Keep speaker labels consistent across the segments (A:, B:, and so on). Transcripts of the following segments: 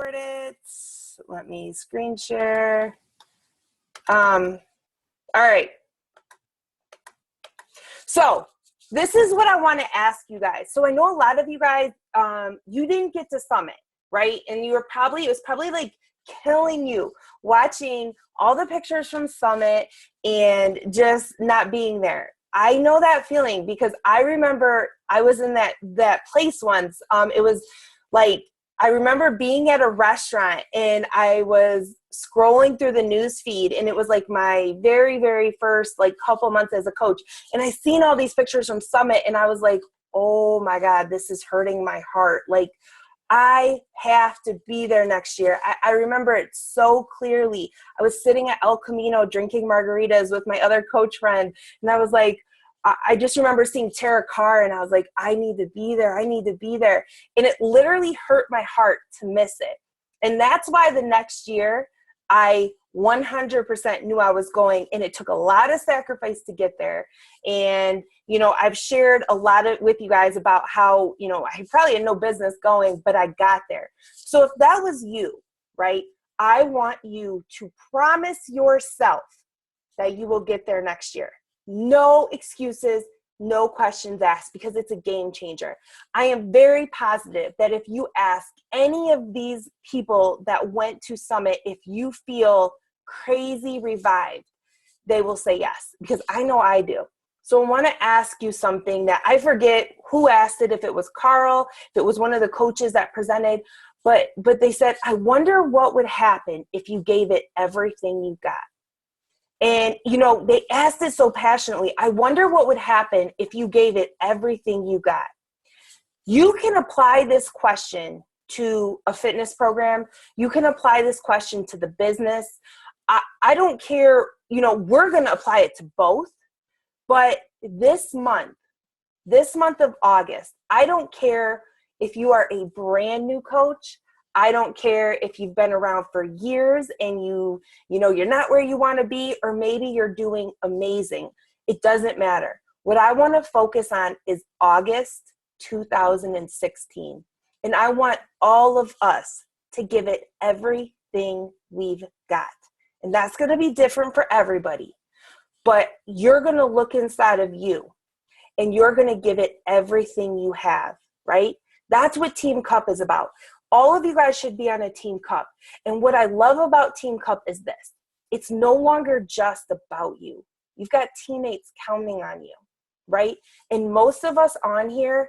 A: record it. Let me screen share. All right. So this is what I want to ask you guys. So I know a lot of you guys, you didn't get to Summit, right? And it was probably like killing you watching all the pictures from Summit and just not being there. I know that feeling because I remember I was in that place once. It was like, I remember being at a restaurant and I was scrolling through the news feed, and it was like my very, very first like couple months as a coach. And I seen all these pictures from Summit and I was like, oh my God, this is hurting my heart. Like, I have to be there next year. I remember it so clearly. I was sitting at El Camino drinking margaritas with my other coach friend, and I was like, I just remember seeing Tara Carr, and I was like, I need to be there. I need to be there. And it literally hurt my heart to miss it. And that's why the next year I 100% knew I was going, and it took a lot of sacrifice to get there. And, you know, I've shared a lot with you guys about how, you know, I probably had no business going, but I got there. So if that was you, right, I want you to promise yourself that you will get there next year. No excuses, no questions asked, because it's a game changer. I am very positive that if you ask any of these people that went to Summit, if you feel crazy revived, they will say yes, because I know I do. So I want to ask you something that I forget who asked it, if it was Carl, if it was one of the coaches that presented, but they said, I wonder what would happen if you gave it everything you got. And, you know, they asked it so passionately. I wonder what would happen if you gave it everything you got. You can apply this question to a fitness program. You can apply this question to the business. I don't care, you know, we're going to apply it to both. But this month of August, I don't care if you are a brand new coach. I don't care if you've been around for years and you know, you're not where you want to be, or maybe you're doing amazing. It doesn't matter. What I want to focus on is August 2016. And I want all of us to give it everything we've got. And that's going to be different for everybody. But you're going to look inside of you and you're going to give it everything you have, right? That's what Team Cup is about. All of you guys should be on a Team Cup. And what I love about Team Cup is this. It's no longer just about you. You've got teammates counting on you, right? And most of us on here,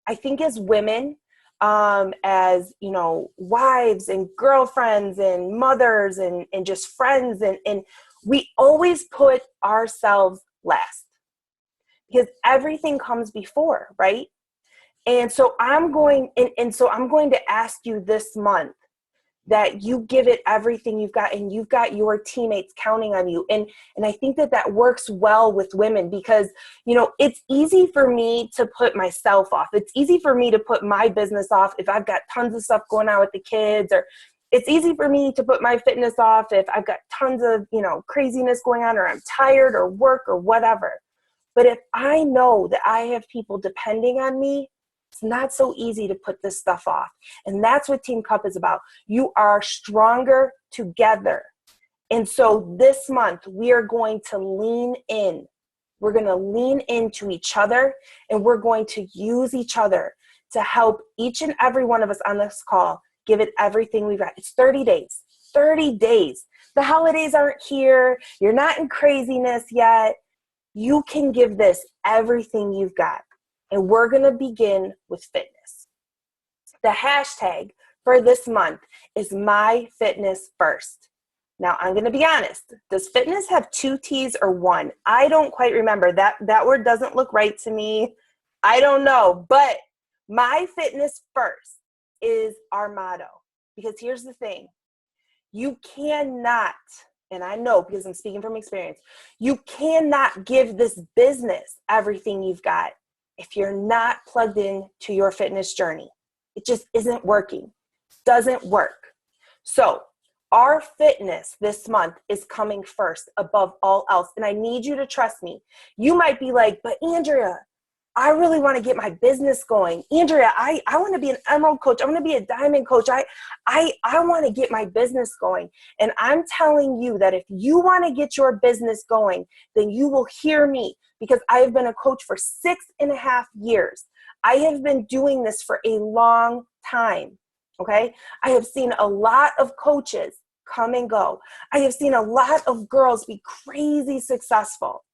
A: I think as women, as, you know, wives and girlfriends and mothers and just friends, and we always put ourselves last because everything comes before, right? And so I'm going to ask you this month that you give it everything you've got, and you've got your teammates counting on you. And I think that works well with women because, you know, it's easy for me to put myself off. It's easy for me to put my business off if I've got tons of stuff going on with the kids, or it's easy for me to put my fitness off if I've got tons of, you know, craziness going on, or I'm tired or work or whatever. But if I know that I have people depending on me, it's not so easy to put this stuff off. And that's what Team Cup is about. You are stronger together. And so this month, we are going to lean in. We're going to lean into each other, and we're going to use each other to help each and every one of us on this call give it everything we've got. It's 30 days. 30 days. The holidays aren't here. You're not in craziness yet. You can give this everything you've got. And we're going to begin with fitness. The hashtag for this month is MyFitnessFirst. Now, I'm going to be honest. Does fitness have 2 T's or 1? I don't quite remember. That word doesn't look right to me. I don't know. But MyFitnessFirst is our motto. Because here's the thing. You cannot, and I know because I'm speaking from experience, you cannot give this business everything you've got if you're not plugged in to your fitness journey. It just isn't working. Doesn't work. So our fitness this month is coming first above all else. And I need you to trust me. You might be like, but Andrea, I really want to get my business going. Andrea, I want to be an emerald coach. I want to be a diamond coach. I want to get my business going. And I'm telling you that if you want to get your business going, then you will hear me, because I have been a coach for 6.5 years. I have been doing this for a long time. Okay. I have seen a lot of coaches come and go. I have seen a lot of girls be crazy successful.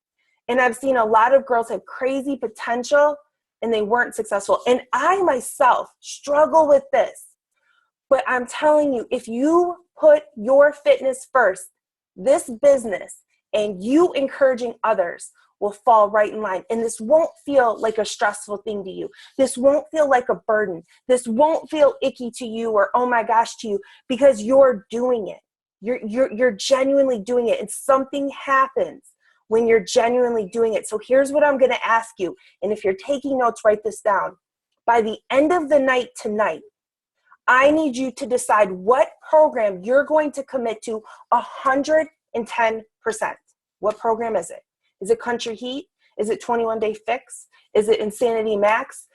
A: And I've seen a lot of girls have crazy potential and they weren't successful. And I myself struggle with this. But I'm telling you, if you put your fitness first, this business and you encouraging others will fall right in line. And this won't feel like a stressful thing to you. This won't feel like a burden. This won't feel icky to you or, oh my gosh, to you, because you're doing it. You're genuinely doing it. And something happens when you're genuinely doing it. So here's what I'm going to ask you. And if you're taking notes, write this down. By the end of the night tonight, I need you to decide what program you're going to commit to 110%. What program is it? Is it Country Heat? Is it 21 Day Fix? Is it Insanity Max?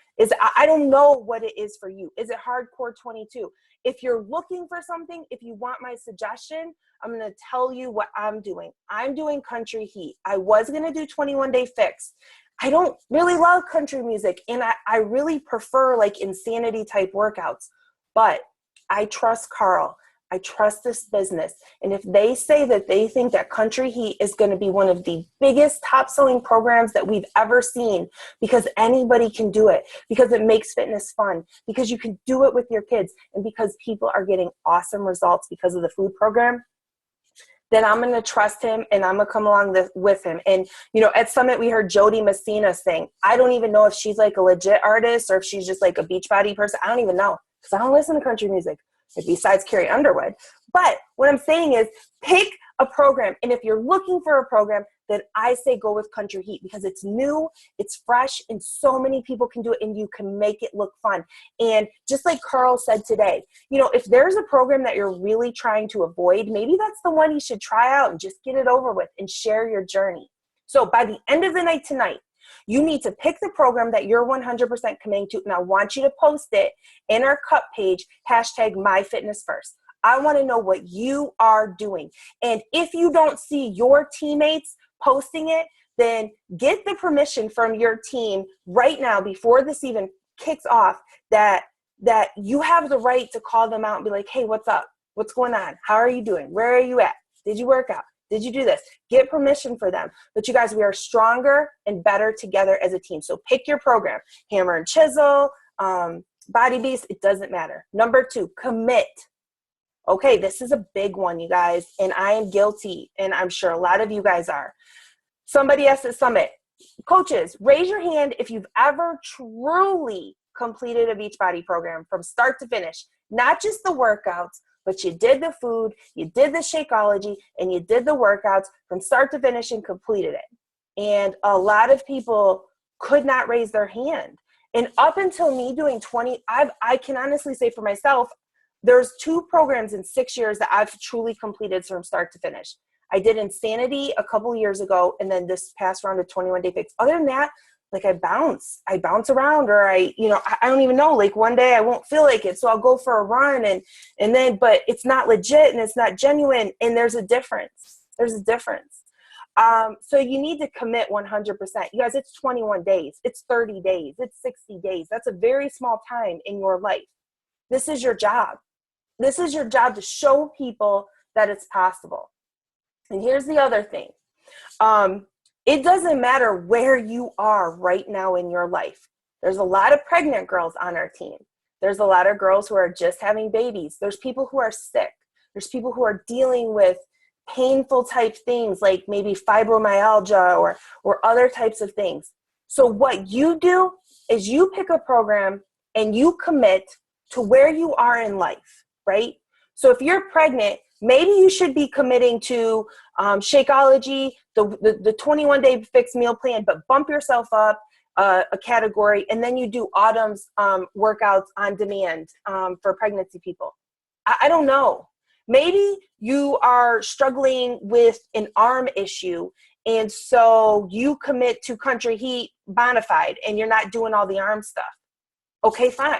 A: I don't know what it is for you. Is it Hardcore 22? If you're looking for something, if you want my suggestion, I'm going to tell you what I'm doing. I'm doing Country Heat. I was going to do 21 Day Fix. I don't really love country music, and I really prefer like insanity type workouts. But I trust Carl. I trust this business. And if they say that they think that Country Heat is going to be one of the biggest top selling programs that we've ever seen, because anybody can do it, because it makes fitness fun, because you can do it with your kids, and because people are getting awesome results because of the food program, then I'm going to trust him and I'm going to come along with him. And, you know, at Summit, we heard Jody Messina sing. I don't even know if she's like a legit artist or if she's just like a Beachbody person. I don't even know, because I don't listen to country music besides Carrie Underwood. But what I'm saying is pick a program. And if you're looking for a program, then I say go with Country Heat, because it's new, it's fresh, and so many people can do it, and you can make it look fun. And just like Carl said today, you know, if there's a program that you're really trying to avoid, maybe that's the one you should try out and just get it over with and share your journey. So by the end of the night tonight, you need to pick the program that you're 100% committing to, and I want you to post it in our cup page, #MyFitnessFirst. I want to know what you are doing. And if you don't see your teammates posting it, then get the permission from your team right now before this even kicks off that you have the right to call them out and be like, hey, what's up? What's going on? How are you doing? Where are you at? Did you work out? Did you do this? Get permission for them. But you guys, we are stronger and better together as a team. So pick your program. Hammer and Chisel, Body Beast, it doesn't matter. Number 2, commit. Okay, this is a big one, you guys, and I am guilty, and I'm sure a lot of you guys are. Somebody asked at Summit, coaches, raise your hand if you've ever truly completed a Beachbody program from start to finish, not just the workouts, but you did the food, you did the Shakeology, and you did the workouts from start to finish and completed it. And a lot of people could not raise their hand. And up until me doing 20, I can honestly say for myself, there's 2 programs in 6 years that I've truly completed from start to finish. I did Insanity a couple years ago, and then this past round of 21 Day Fix. Other than that, like I bounce around, or I don't even know, like one day I won't feel like it. So I'll go for a run and then, but it's not legit and it's not genuine. And there's a difference. So you need to commit 100%. You guys, it's 21 days. It's 30 days. It's 60 days. That's a very small time in your life. This is your job. This is your job to show people that it's possible. And here's the other thing. It doesn't matter where you are right now in your life. There's a lot of pregnant girls on our team. There's a lot of girls who are just having babies. There's people who are sick. There's people who are dealing with painful type things like maybe fibromyalgia or other types of things. So what you do is you pick a program and you commit to where you are in life, right? So if you're pregnant, maybe you should be committing to Shakeology, the 21 Day Fix meal plan, but bump yourself up a category, and then you do Autumn's workouts on demand for pregnancy people. I don't know. Maybe you are struggling with an arm issue And so you commit to Country Heat Bonafide and you're not doing all the arm stuff. Okay, fine.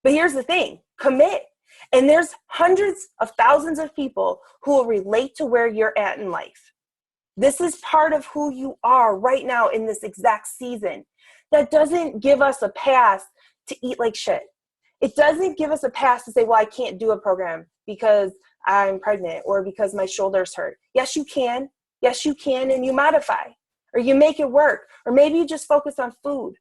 A: But here's the thing, commit. And there's hundreds of thousands of people who will relate to where you're at in life. This is part of who you are right now in this exact season. That doesn't give us a pass to eat like shit. It doesn't give us a pass to say, well, I can't do a program because I'm pregnant or because my shoulders hurt. Yes, you can. Yes, you can. And you modify or you make it work. Or maybe you just focus on food.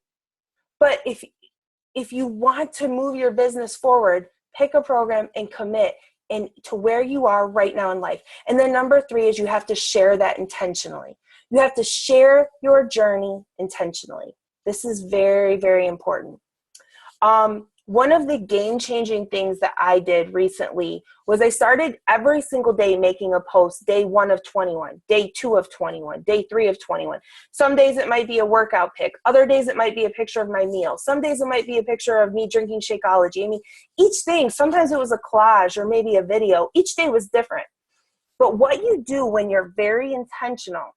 A: But if you want to move your business forward, pick a program and commit and to where you are right now in life. And then number 3 is you have to share that intentionally. You have to share your journey intentionally. This is very, very important. One of the game-changing things that I did recently was I started every single day making a post, day 1 of 21, day 2 of 21, day 3 of 21. Some days it might be a workout pic. Other days it might be a picture of my meal. Some days it might be a picture of me drinking Shakeology. I mean, each thing, sometimes it was a collage or maybe a video. Each day was different. But what you do when you're very intentional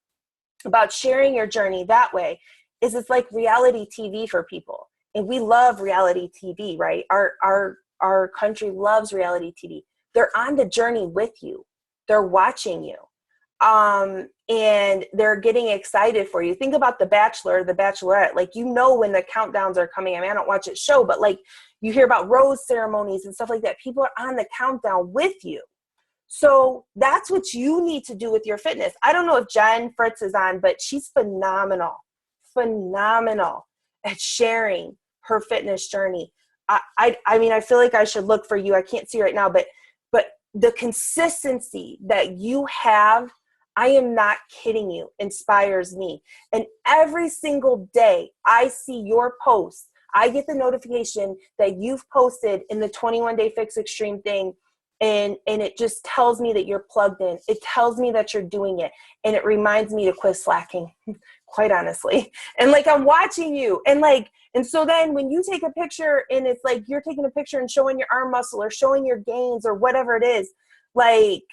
A: about sharing your journey that way is it's like reality TV for people. And we love reality TV, right? Our country loves reality TV. They're on the journey with you. They're watching you. And they're getting excited for you. Think about The Bachelor, The Bachelorette. Like, you know when the countdowns are coming. I mean, I don't watch it show, but like you hear about rose ceremonies and stuff like that. People are on the countdown with you. So that's what you need to do with your fitness. I don't know if Jen Fritz is on, but she's phenomenal at sharing her fitness journey. I mean, I feel like I should look for you. I can't see right now, but the consistency that you have, I am not kidding you, inspires me. And every single day I see your posts, I get the notification that you've posted in the 21-day Fix Extreme thing. And it just tells me that you're plugged in. It tells me that you're doing it. And it reminds me to quit slacking, quite honestly. And like, I'm watching you. And so then when you take a picture and it's like you're taking a picture and showing your arm muscle or showing your gains or whatever it is, like,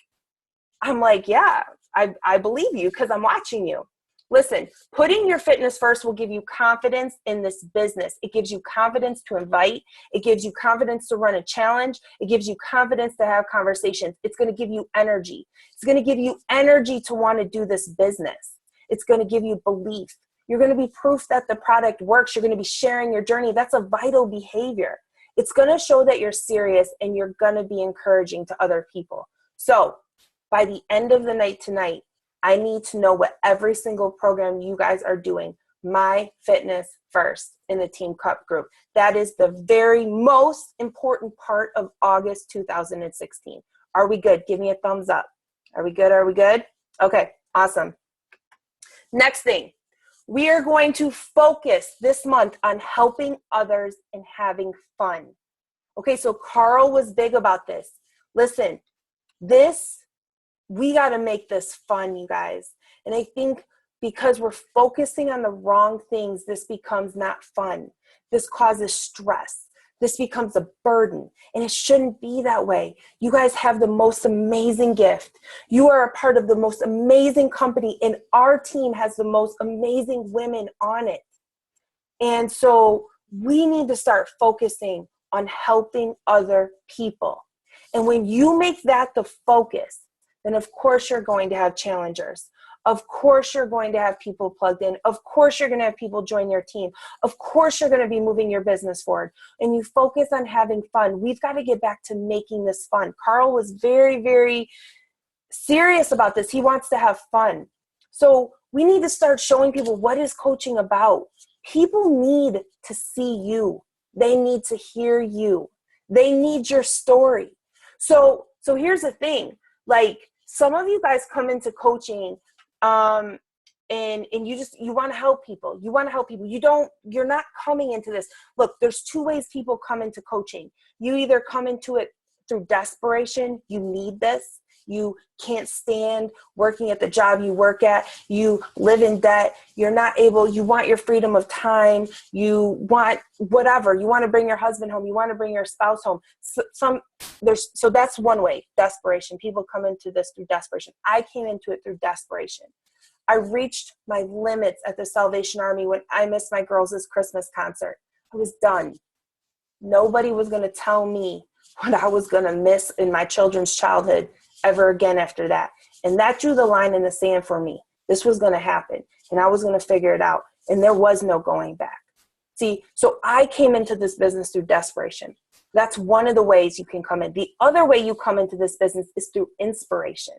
A: I'm like, yeah, I believe you because I'm watching you. Listen, putting your fitness first will give you confidence in this business. It gives you confidence to invite. It gives you confidence to run a challenge. It gives you confidence to have conversations. It's going to give you energy. It's going to give you energy to want to do this business. It's going to give you belief. You're going to be proof that the product works. You're going to be sharing your journey. That's a vital behavior. It's going to show that you're serious and you're going to be encouraging to other people. So by the end of the night tonight, I need to know what every single program you guys are doing. My Fitness First in the Team Cup group. That is the very most important part of August 2016. Are we good? Give me a thumbs up. Are we good? Are we good? Okay, awesome. Next thing, we are going to focus this month on helping others and having fun. Okay, so Carl was big about this. Listen, we got to make this fun, you guys. And I think because we're focusing on the wrong things, this becomes not fun. This causes stress. This becomes a burden. And it shouldn't be that way. You guys have the most amazing gift. You are a part of the most amazing company, and our team has the most amazing women on it. And so we need to start focusing on helping other people. And when you make that the focus, then of course you're going to have challengers. Of course you're going to have people plugged in. Of course you're going to have people join your team. Of course you're going to be moving your business forward. And you focus on having fun. We've got to get back to making this fun. Carl was very, very serious about this. He wants to have fun. So we need to start showing people, what is coaching about? People need to see you. They need to hear you. They need your story. So here's the thing. Like, some of you guys come into coaching and you want to help people. You want to help people. You're not coming into this. Look, there's 2 ways people come into coaching. You either come into it through desperation. You need this. You can't stand working at the job you work at. You live in debt. You're not able, you want your freedom of time. You want whatever. You want to bring your husband home. You want to bring your spouse home. So that's one way, desperation. People come into this through desperation. I came into it through desperation. I reached my limits at the Salvation Army when I missed my girls' Christmas concert. I was done. Nobody was going to tell me what I was going to miss in my children's childhood ever again after that. And that drew the line in the sand for me. This was going to happen, and I was going to figure it out. And there was no going back. See, so I came into this business through desperation. That's one of the ways you can come in. The other way you come into this business is through inspiration.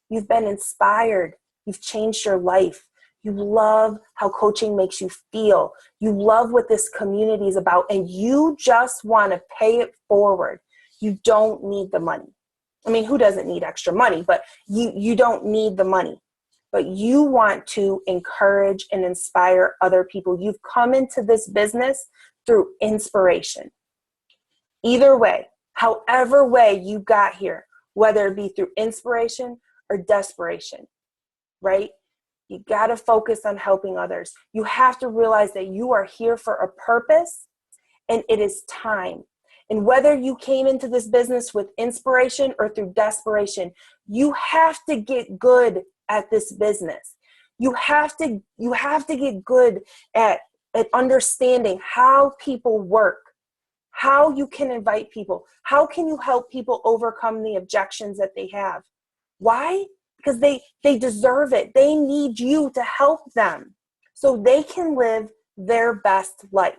A: You've been inspired. You've changed your life. You love how coaching makes you feel. You love what this community is about, and you just want to pay it forward. You don't need the money. I mean, who doesn't need extra money? But you don't need the money. But you want to encourage and inspire other people. You've come into this business through inspiration. Either way, however way you got here, whether it be through inspiration or desperation, right? You got to focus on helping others. You have to realize that you are here for a purpose, and it is time. And whether you came into this business with inspiration or through desperation, you have to get good at this business. You have to get good at understanding how people work, how you can invite people, how can you help people overcome the objections that they have. Why? Because they deserve it. They need you to help them so they can live their best life.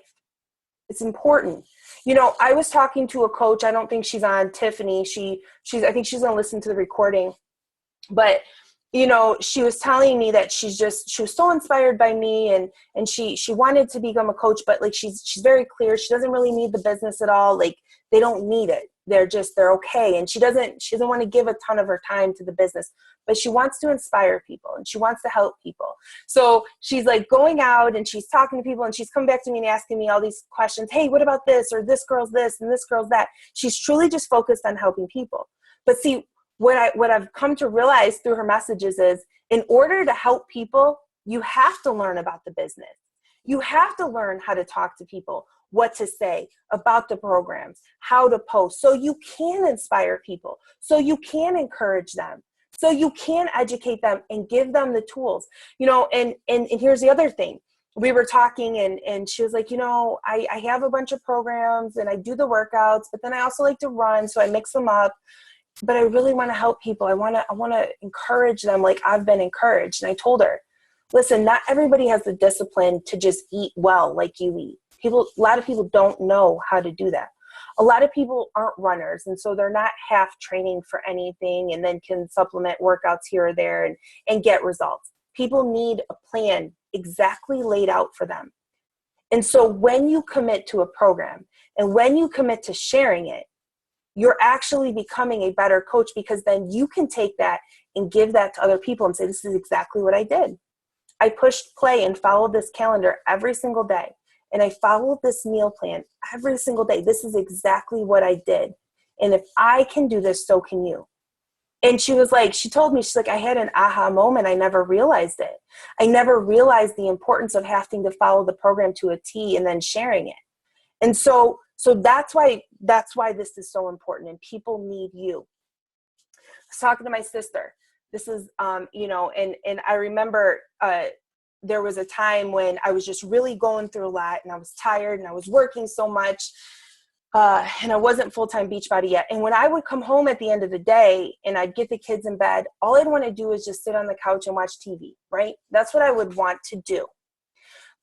A: It's important. You know, I was talking to a coach. I don't think she's on, Tiffany. I think she's going to listen to the recording. But, you know, she was telling me that she was so inspired by me, and she wanted to become a coach, but like she's very clear. She doesn't really need the business at all. Like, they don't need it. They're okay. And she doesn't want to give a ton of her time to the business, but she wants to inspire people and she wants to help people. So she's like going out and she's talking to people, and she's coming back to me and asking me all these questions. Hey, what about this? Or this girl's this and this girl's that. She's truly just focused on helping people. But see, what I've come to realize through her messages is, in order to help people, you have to learn about the business. You have to learn how to talk to people, what to say about the programs, how to post, so you can inspire people, so you can encourage them, so you can educate them and give them the tools. You know, and here's the other thing. We were talking, and she was like, you know, I have a bunch of programs and I do the workouts, but then I also like to run, so I mix them up. But I really want to help people. I want to encourage them like I've been encouraged. And I told her, listen, not everybody has the discipline to just eat well like you eat. A lot of people don't know how to do that. A lot of people aren't runners, and so they're not half training for anything and then can supplement workouts here or there and get results. People need a plan exactly laid out for them. And so when you commit to a program and when you commit to sharing it, you're actually becoming a better coach, because then you can take that and give that to other people and say, this is exactly what I did. I pushed play and followed this calendar every single day. And I followed this meal plan every single day. This is exactly what I did. And if I can do this, so can you. And she was like, she told me, she's like, I had an aha moment. I never realized it. I never realized the importance of having to follow the program to a T and then sharing it. And so that's why this is so important, and people need you. I was talking to my sister. This is, you know, and I remember there was a time when I was just really going through a lot, and I was tired, and I was working so much, and I wasn't full-time Beachbody yet. And when I would come home at the end of the day and I'd get the kids in bed, all I'd want to do is just sit on the couch and watch TV, right? That's what I would want to do.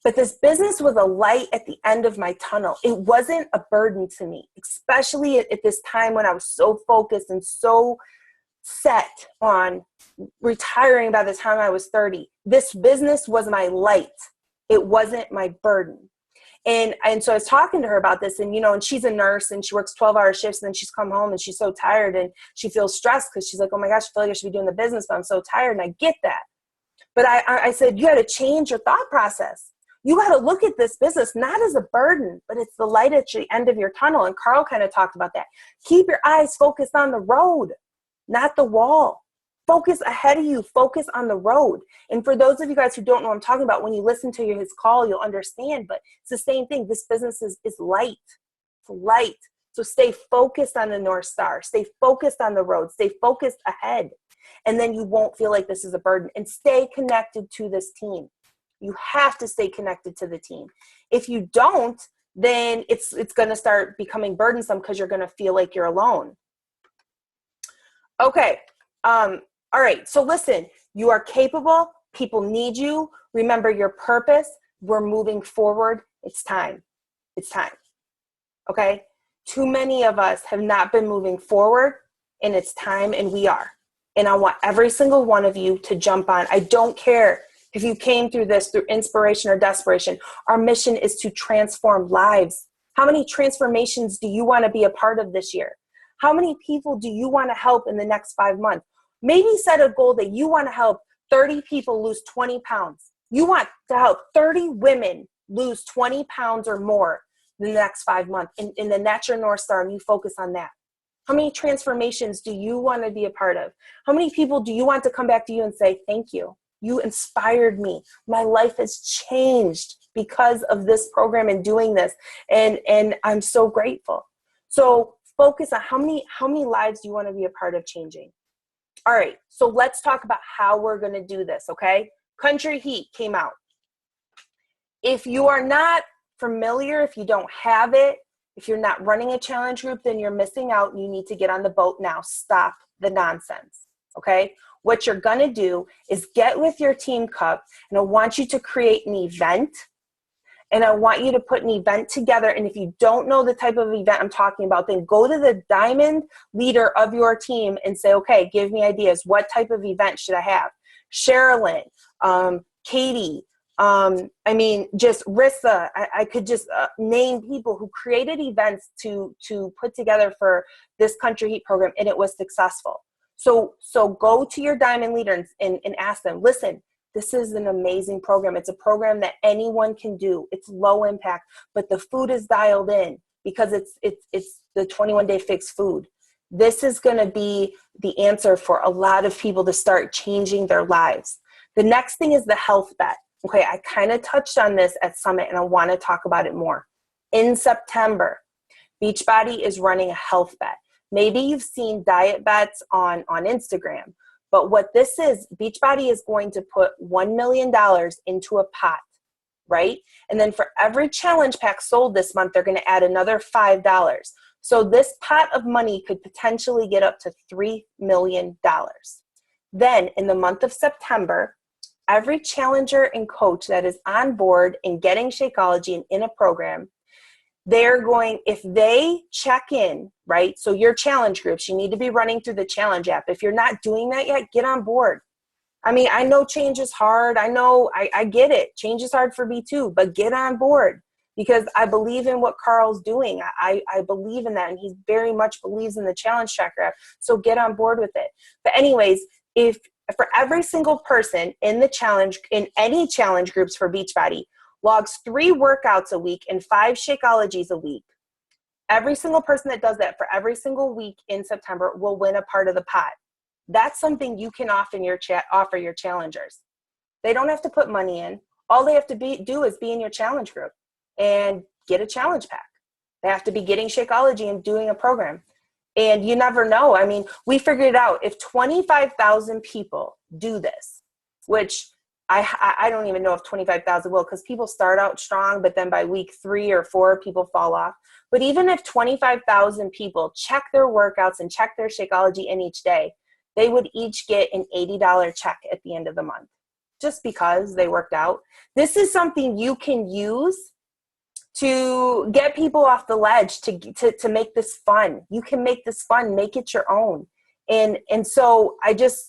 A: But this business was a light at the end of my tunnel. It wasn't a burden to me, especially at this time when I was so focused and so set on retiring by the time I was 30. This business was my light. It wasn't my burden. And so I was talking to her about this, and, you know, and she's a nurse and she works 12-hour shifts, and then she's come home and she's so tired and she feels stressed because she's like, oh my gosh, I feel like I should be doing the business, but I'm so tired. And I get that. But I said, you got to change your thought process. You got to look at this business not as a burden, but it's the light at the end of your tunnel. And Carl kind of talked about that. Keep your eyes focused on the road, not the wall. Focus ahead of you. Focus on the road. And for those of you guys who don't know what I'm talking about, when you listen to his call, you'll understand. But it's the same thing. This business is light. It's light. So stay focused on the North Star. Stay focused on the road. Stay focused ahead. And then you won't feel like this is a burden. And stay connected to this team. You have to stay connected to the team. If you don't, then it's going to start becoming burdensome because you're going to feel like you're alone. Okay. All right. So listen, you are capable. People need you. Remember your purpose. We're moving forward. It's time. It's time. Okay. Too many of us have not been moving forward, and it's time, and we are. And I want every single one of you to jump on. I don't care if you came through this through inspiration or desperation. Our mission is to transform lives. How many transformations do you want to be a part of this year? How many people do you want to help in the next 5 months? Maybe set a goal that you want to help 30 people lose 20 pounds. You want to help 30 women lose 20 pounds or more in the next 5 months. And then that's your North Star, and you focus on that. How many transformations do you want to be a part of? How many people do you want to come back to you and say, thank you? You inspired me. My life has changed because of this program and doing this. And I'm so grateful. So focus on how many lives do you want to be a part of changing? All right. So let's talk about how we're going to do this. Okay. Country Heat came out. If you are not familiar, if you don't have it, if you're not running a challenge group, then you're missing out, and you need to get on the boat now. Stop the nonsense. Okay. What you're going to do is get with your team cup, and I want you to create an event, and I want you to put an event together. And if you don't know the type of event I'm talking about, then go to the diamond leader of your team and say, okay, give me ideas. What type of event should I have? Sherilyn, Katie, just Rissa. I could just name people who created events to put together for this Country Heat program, and it was successful. So go to your diamond leader and ask them, listen, this is an amazing program. It's a program that anyone can do. It's low impact, but the food is dialed in because it's the 21-day fix food. This is going to be the answer for a lot of people to start changing their lives. The next thing is the health bet. Okay, I kind of touched on this at Summit, and I want to talk about it more. In September, Beachbody is running a health bet. Maybe you've seen diet bets on Instagram, but what this is, Beachbody is going to put $1 million into a pot, right? And then for every challenge pack sold this month, they're going to add another $5. So this pot of money could potentially get up to $3 million. Then in the month of September, every challenger and coach that is on board and getting Shakeology and in a program, they're going, if they check in, right? So your challenge groups, you need to be running through the challenge app. If you're not doing that yet, get on board. I mean, I know change is hard. I know, I get it. Change is hard for me too, but get on board because I believe in what Carl's doing. I believe in that, and he very much believes in the challenge tracker app. So get on board with it. But anyways, if for every single person in the challenge, in any challenge groups for Beachbody, logs 3 workouts a week and 5 Shakeologies a week, every single person that does that for every single week in September will win a part of the pot. That's something you can offer your challengers. They don't have to put money in. All they have to do is be in your challenge group and get a challenge pack. They have to be getting Shakeology and doing a program. And you never know. I mean, we figured it out. If 25,000 people do this, which I don't even know if 25,000 will, because people start out strong, but then by week 3 or 4, people fall off. But even if 25,000 people check their workouts and check their Shakeology in each day, they would each get an $80 check at the end of the month, just because they worked out. This is something you can use to get people off the ledge, to make this fun. You can make this fun, make it your own. And so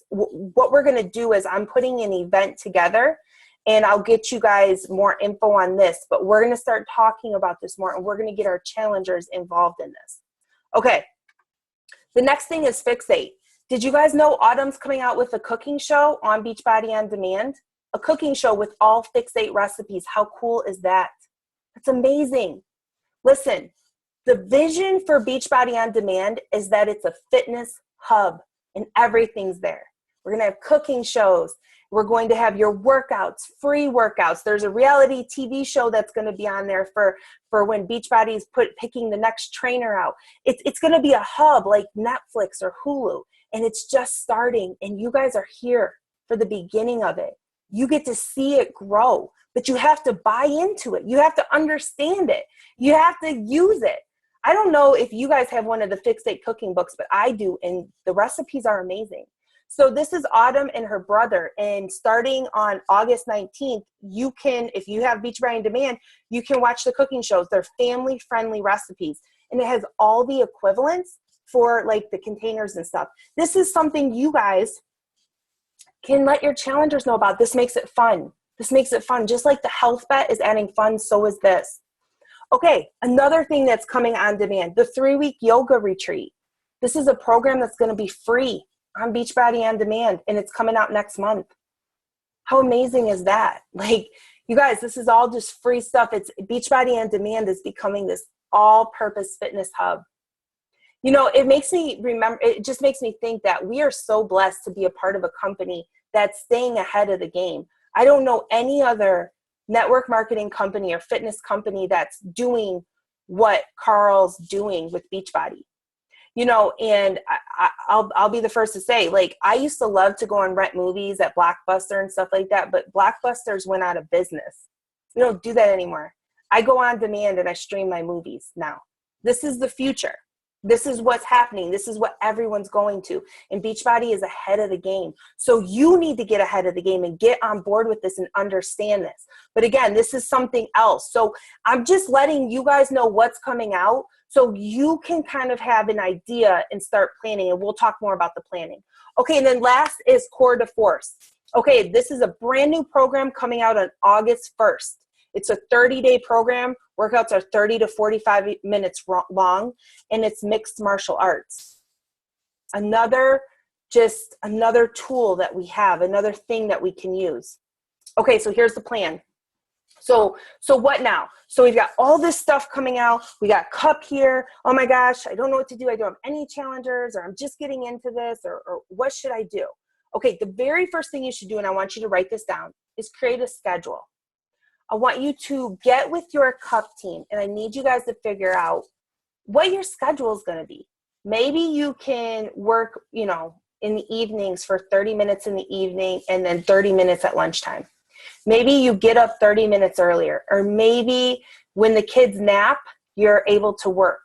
A: what we're going to do is I'm putting an event together, and I'll get you guys more info on this, but we're going to start talking about this more, and we're going to get our challengers involved in this. Okay. The next thing is Fixate. Did you guys know Autumn's coming out with a cooking show on Beachbody On Demand? A cooking show with all Fixate recipes. How cool is that? That's amazing. Listen, the vision for Beachbody On Demand is that it's a fitness hub and everything's there. We're going to have cooking shows. We're going to have your workouts, free workouts. There's a reality TV show that's going to be on there for when Beachbody is picking the next trainer out. It's going to be a hub like Netflix or Hulu, and it's just starting, and you guys are here for the beginning of it. You get to see it grow, but you have to buy into it. You have to understand it. You have to use it. I don't know if you guys have one of the Fixed 8 cooking books, but I do, and the recipes are amazing. So this is Autumn and her brother, and starting on August 19th, you can, if you have Beachbody On Demand, you can watch the cooking shows. They're family-friendly recipes, and it has all the equivalents for like the containers and stuff. This is something you guys can let your challengers know about. This makes it fun. This makes it fun. Just like the health bet is adding fun, so is this. Okay, another thing that's coming on demand, the 3-week yoga retreat. This is a program that's going to be free on Beachbody On Demand, and it's coming out next month. How amazing is that? Like, you guys, this is all just free stuff. It's Beachbody On Demand is becoming this all-purpose fitness hub. You know, it just makes me think that we are so blessed to be a part of a company that's staying ahead of the game. I don't know any other network marketing company or fitness company that's doing what Carl's doing with Beachbody. You know, and I'll be the first to say, like, I used to love to go and rent movies at Blockbuster and stuff like that, but Blockbusters went out of business. We don't do that anymore. I go on demand and I stream my movies now. This is the future. This is what's happening. This is what everyone's going to. And Beachbody is ahead of the game. So you need to get ahead of the game and get on board with this and understand this. But again, this is something else. So I'm just letting you guys know what's coming out so you can kind of have an idea and start planning. And we'll talk more about the planning. Okay, and then last is Core de Force. Okay, this is a brand new program coming out on August 1st. It's a 30-day program. Workouts are 30 to 45 minutes long, and it's mixed martial arts. Another tool that we have, another thing that we can use. Okay, so here's the plan. So what now? So we've got all this stuff coming out. We got Cup here. Oh my gosh, I don't know what to do. I don't have any challengers, or I'm just getting into this, or what should I do? Okay, the very first thing you should do, and I want you to write this down, is create a schedule. I want you to get with your Cup team, and I need you guys to figure out what your schedule is going to be. Maybe you can work, you know, in the evenings for 30 minutes in the evening and then 30 minutes at lunchtime. Maybe you get up 30 minutes earlier, or maybe when the kids nap, you're able to work.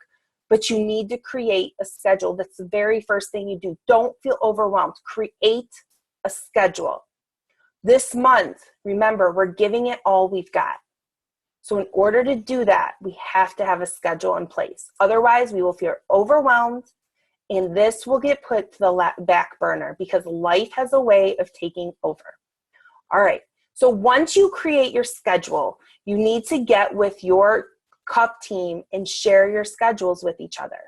A: But you need to create a schedule. That's the very first thing you do. Don't feel overwhelmed. Create a schedule. This month, remember, we're giving it all we've got. So in order to do that, we have to have a schedule in place. Otherwise, we will feel overwhelmed, and this will get put to the back burner because life has a way of taking over. All right. So once you create your schedule, you need to get with your Cup team and share your schedules with each other.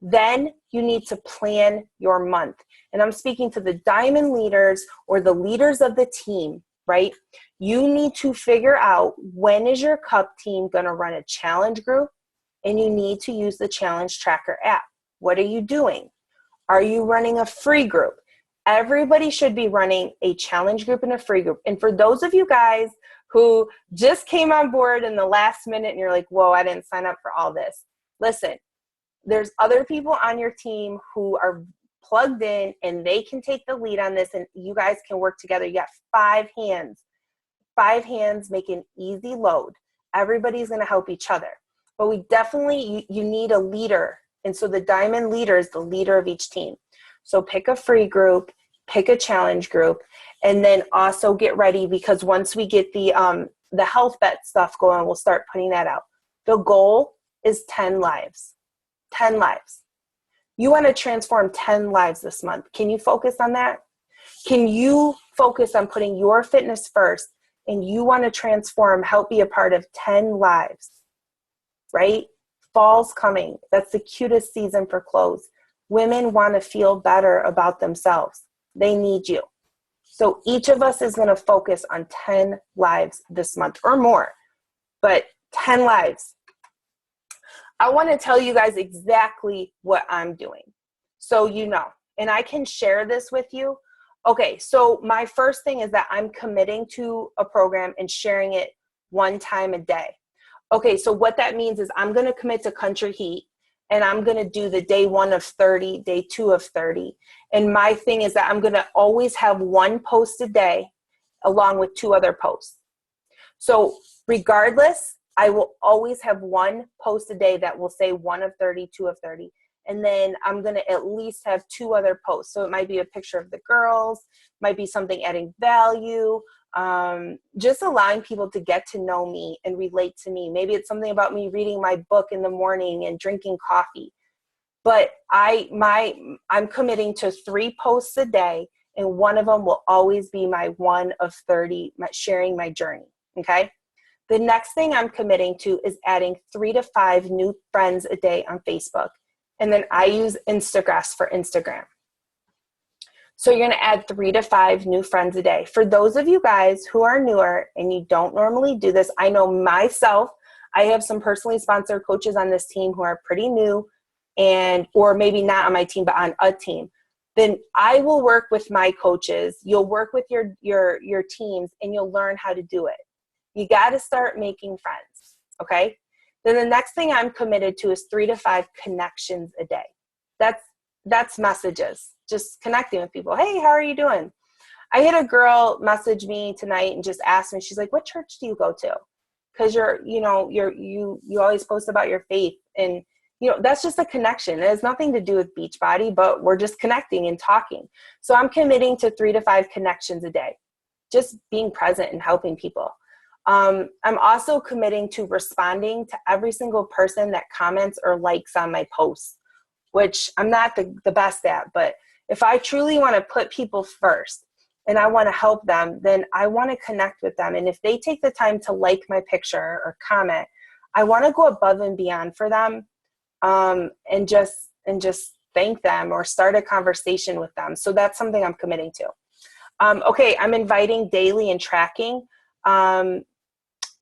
A: Then you need to plan your month. And I'm speaking to the diamond leaders or the leaders of the team, right? You need to figure out when is your Cup team going to run a challenge group, and you need to use the Challenge Tracker app. What are you doing? Are you running a free group? Everybody should be running a challenge group and a free group. And for those of you guys who just came on board in the last minute and you're like, whoa, I didn't sign up for all this. Listen, there's other people on your team who are plugged in and they can take the lead on this, and you guys can work together. You got 5 hands. 5 hands make an easy load. Everybody's going to help each other. But we definitely, you need a leader. And so the diamond leader is the leader of each team. So pick a free group, pick a challenge group, and then also get ready, because once we get the health bet stuff going, we'll start putting that out. The goal is 10 lives. 10 lives. You want to transform 10 lives this month. Can you focus on that? Can you focus on putting your fitness first, and you want to transform, help be a part of 10 lives, right? Fall's coming. That's the cutest season for clothes. Women want to feel better about themselves. They need you. So each of us is going to focus on 10 lives this month or more, but 10 lives. I want to tell you guys exactly what I'm doing, so you know, and I can share this with you. Okay, so my first thing is that I'm committing to a program and sharing it one time a day. Okay, so what that means is I'm going to commit to Country Heat, and I'm going to do the day 1 of 30, day 2 of 30. And my thing is that I'm going to always have one post a day along with 2 other posts. So regardless, I will always have one post a day that will say 1 of 30, 2 of 30. And then I'm going to at least have 2 other posts. So it might be a picture of the girls, might be something adding value, just allowing people to get to know me and relate to me. Maybe it's something about me reading my book in the morning and drinking coffee. But I'm committing to 3 posts a day, and one of them will always be my 1 of 30, sharing my journey. Okay. The next thing I'm committing to is adding 3 to 5 new friends a day on Facebook. And then I use Instagram for Instagram. So you're going to add 3 to 5 new friends a day. For those of you guys who are newer and you don't normally do this, I know myself, I have some personally sponsored coaches on this team who are pretty new, and or maybe not on my team, but on a team. Then I will work with my coaches. You'll work with your teams, and you'll learn how to do it. You got to start making friends, okay? Then the next thing I'm committed to is 3 to 5 connections a day. That's messages, just connecting with people. Hey, how are you doing? I had a girl message me tonight and just asked me, she's like, what church do you go to? Because you always post about your faith, and that's just a connection. It has nothing to do with Beachbody, but we're just connecting and talking. So I'm committing to 3 to 5 connections a day, just being present and helping people. I'm also committing to responding to every single person that comments or likes on my posts, which I'm not the best at. But if I truly want to put people first and I want to help them, then I want to connect with them. And if they take the time to like my picture or comment, I want to go above and beyond for them, and just thank them or start a conversation with them. So that's something I'm committing to. Okay, I'm inviting daily and tracking.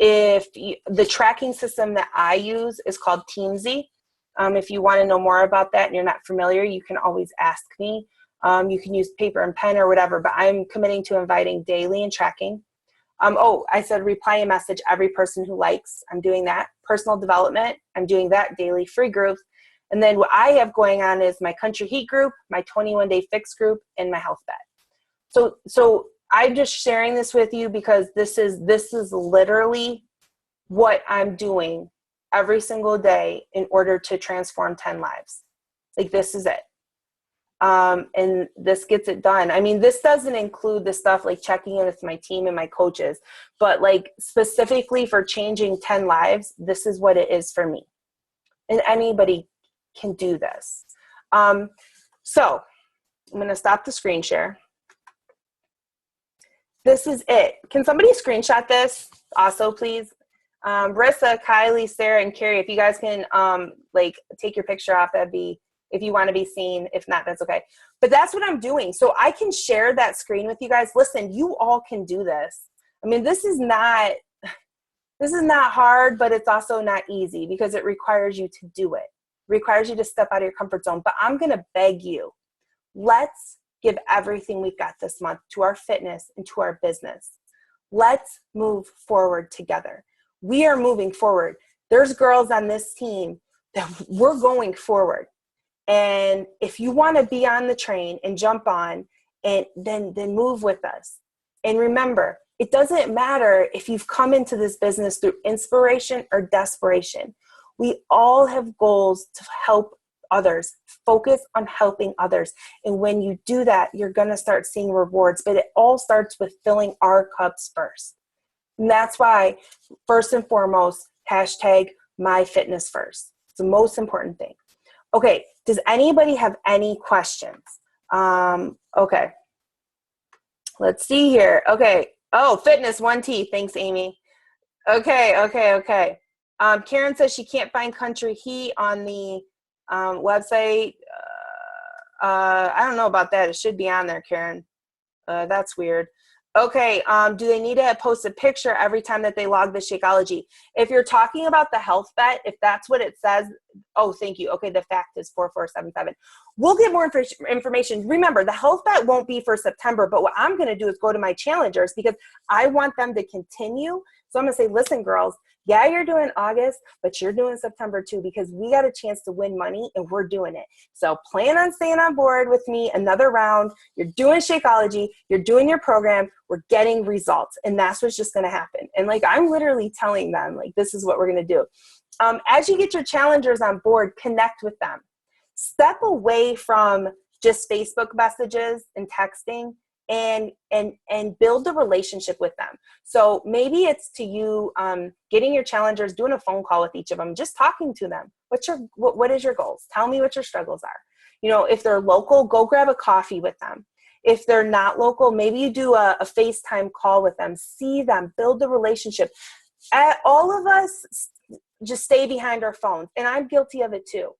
A: The tracking system that I use is called Teamzy. If you want to know more about that and you're not familiar, you can always ask me. You can use paper and pen or whatever, but I'm committing to inviting daily and tracking. I said reply a message every person who likes. I'm doing that. Personal development, I'm doing that daily. Free groups. And then what I have going on is my Country Heat group, my 21-day fix group, and my health bet. So I'm just sharing this with you because this is literally what I'm doing every single day in order to transform 10 lives. Like, this is it. And this gets it done. I mean, this doesn't include the stuff like checking in with my team and my coaches, but like specifically for changing 10 lives, this is what it is for me. And anybody can do this. So I'm going to stop the screen share. This is it. Can somebody screenshot this also, please? Brissa, Kylie, Sarah, and Carrie, if you guys can take your picture off, that'd be, if you want to be seen. If not, that's okay. But that's what I'm doing. So I can share that screen with you guys. Listen, you all can do this. I mean, this is not hard, but it's also not easy because it requires you to do it. It requires you to step out of your comfort zone. But I'm going to beg you, let's give everything we've got this month to our fitness and to our business. Let's move forward together. We are moving forward. There's girls on this team that we're going forward. And if you want to be on the train and jump on, and then move with us. And remember, it doesn't matter if you've come into this business through inspiration or desperation. We all have goals to help others. Focus on helping others. And when you do that, you're going to start seeing rewards. But it all starts with filling our cups first. And that's why, first and foremost, #myfitnessfirst. It's the most important thing. Okay, does anybody have any questions? Okay, let's see here. Okay, fitness 1T. Thanks, Amy. Okay. Karen says she can't find Country Heat on the website. I don't know about that. It should be on there, Karen. That's weird. Okay, do they need to post a picture every time that they log the Shakeology? If you're talking about the health bet, if that's what it says, Oh, thank you. Okay, the fact is 4477. We'll get more information. Remember, the health bet won't be for September, but what I'm going to do is go to my challengers because I want them to continue. So I'm going to say, listen, girls, yeah, you're doing August, but you're doing September too, because we got a chance to win money and we're doing it. So plan on staying on board with me another round. You're doing Shakeology. You're doing your program. We're getting results. And that's what's just going to happen. And like, I'm literally telling them, like, this is what we're going to do. As you get your challengers on board, connect with them. Step away from just Facebook messages and texting and build a relationship with them. So maybe it's to you getting your challengers, doing a phone call with each of them, just talking to them. What is your goals? Tell me what your struggles are. You know, if they're local, go grab a coffee with them. If they're not local, maybe you do a FaceTime call with them, see them, build the relationship. All of us just stay behind our phones, and I'm guilty of it too.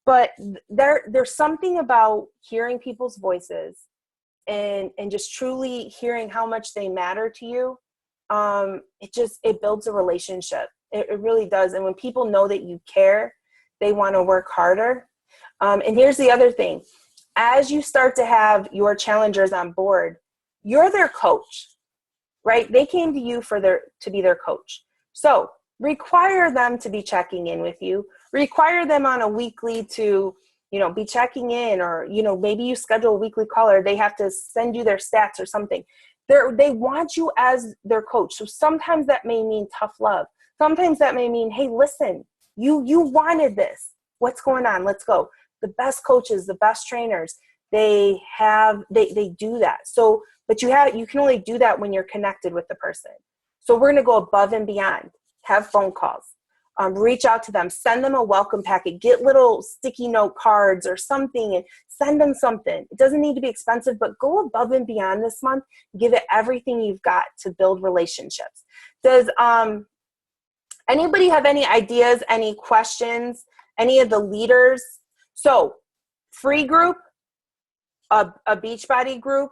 A: But there's something about hearing people's voices and just truly hearing how much they matter to you. It builds a relationship. It really does. And when people know that you care, they want to work harder. And here's the other thing. As you start to have your challengers on board, you're their coach, right? They came to you to be their coach. So require them to be checking in with you. Require them on a weekly to, be checking in, or, maybe you schedule a weekly call, or they have to send you their stats or something. They want you as their coach. So sometimes that may mean tough love. Sometimes that may mean, hey, listen, you wanted this. What's going on? Let's go. The best coaches, the best trainers, they do that. So, but you can only do that when you're connected with the person. So we're going to go above and beyond. Have phone calls. Reach out to them, send them a welcome packet, get little sticky note cards or something and send them something. It doesn't need to be expensive, but go above and beyond this month. Give it everything you've got to build relationships. Does anybody have any ideas, any questions, any of the leaders? So free group, a Beachbody group,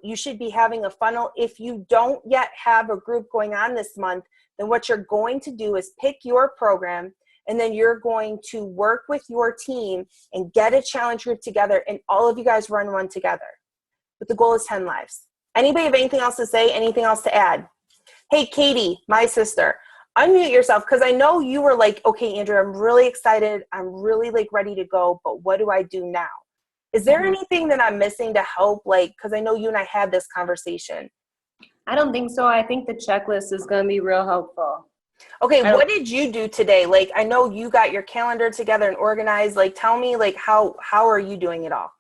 A: you should be having a funnel. If you don't yet have a group going on this month, then what you're going to do is pick your program, and then you're going to work with your team and get a challenge group together, and all of you guys run one together. But the goal is 10 lives. Anybody have anything else to say? Anything else to add? Hey, Katie, my sister, unmute yourself, because I know you were like, okay, Andrea, I'm really excited. I'm really ready to go, but what do I do now? Is there anything that I'm missing to help? Because I know you and I had this conversation.
B: I don't think so. I think the checklist is going to be real helpful.
A: Okay, what did you do today? I know you got your calendar together and organized. Tell me, how are you doing it all?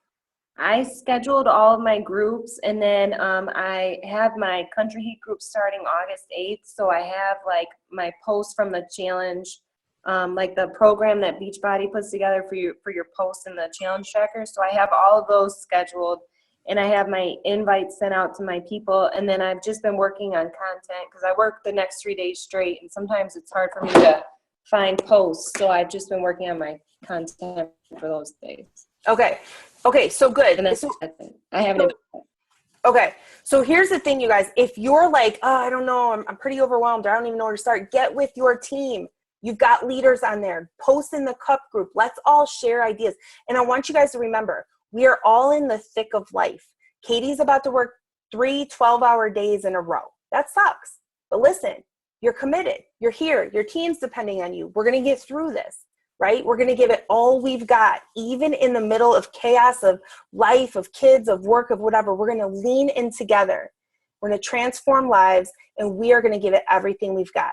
B: I scheduled all of my groups, and then I have my Country Heat group starting August 8th. So I have my posts from the challenge, the program that Beachbody puts together for your posts in the challenge tracker. So I have all of those scheduled. And I have my invites sent out to my people. And then I've just been working on content because I work the next 3 days straight. And sometimes it's hard for me to find posts. So I've just been working on my content for those days.
A: Okay, so good.
B: And I haven't.
A: Okay, so here's the thing, you guys. If you're like, oh, I don't know, I'm pretty overwhelmed, I don't even know where to start, get with your team. You've got leaders on there. Post in the cup group. Let's all share ideas. And I want you guys to remember, we are all in the thick of life. Katie's about to work 3 12-hour days in a row. That sucks. But listen, you're committed. You're here. Your team's depending on you. We're going to get through this, right? We're going to give it all we've got, even in the middle of chaos of life, of kids, of work, of whatever. We're going to lean in together. We're going to transform lives, and we are going to give it everything we've got.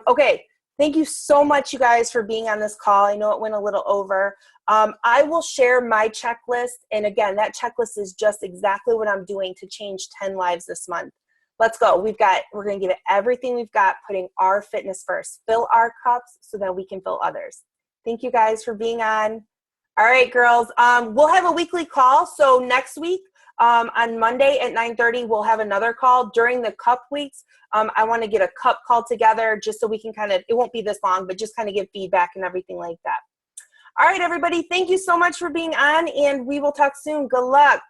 A: Okay. Thank you so much, you guys, for being on this call. I know it went a little over. I will share my checklist. And again, that checklist is just exactly what I'm doing to change 10 lives this month. Let's go. We're going to give it everything we've got, putting our fitness first. Fill our cups so that we can fill others. Thank you guys for being on. All right, girls. We'll have a weekly call. So next week, on Monday at 9:30, we'll have another call. During the cup weeks, I want to get a cup call together just so we can it won't be this long, but just kind of give feedback and everything like that. All right, everybody. Thank you so much for being on, and we will talk soon. Good luck.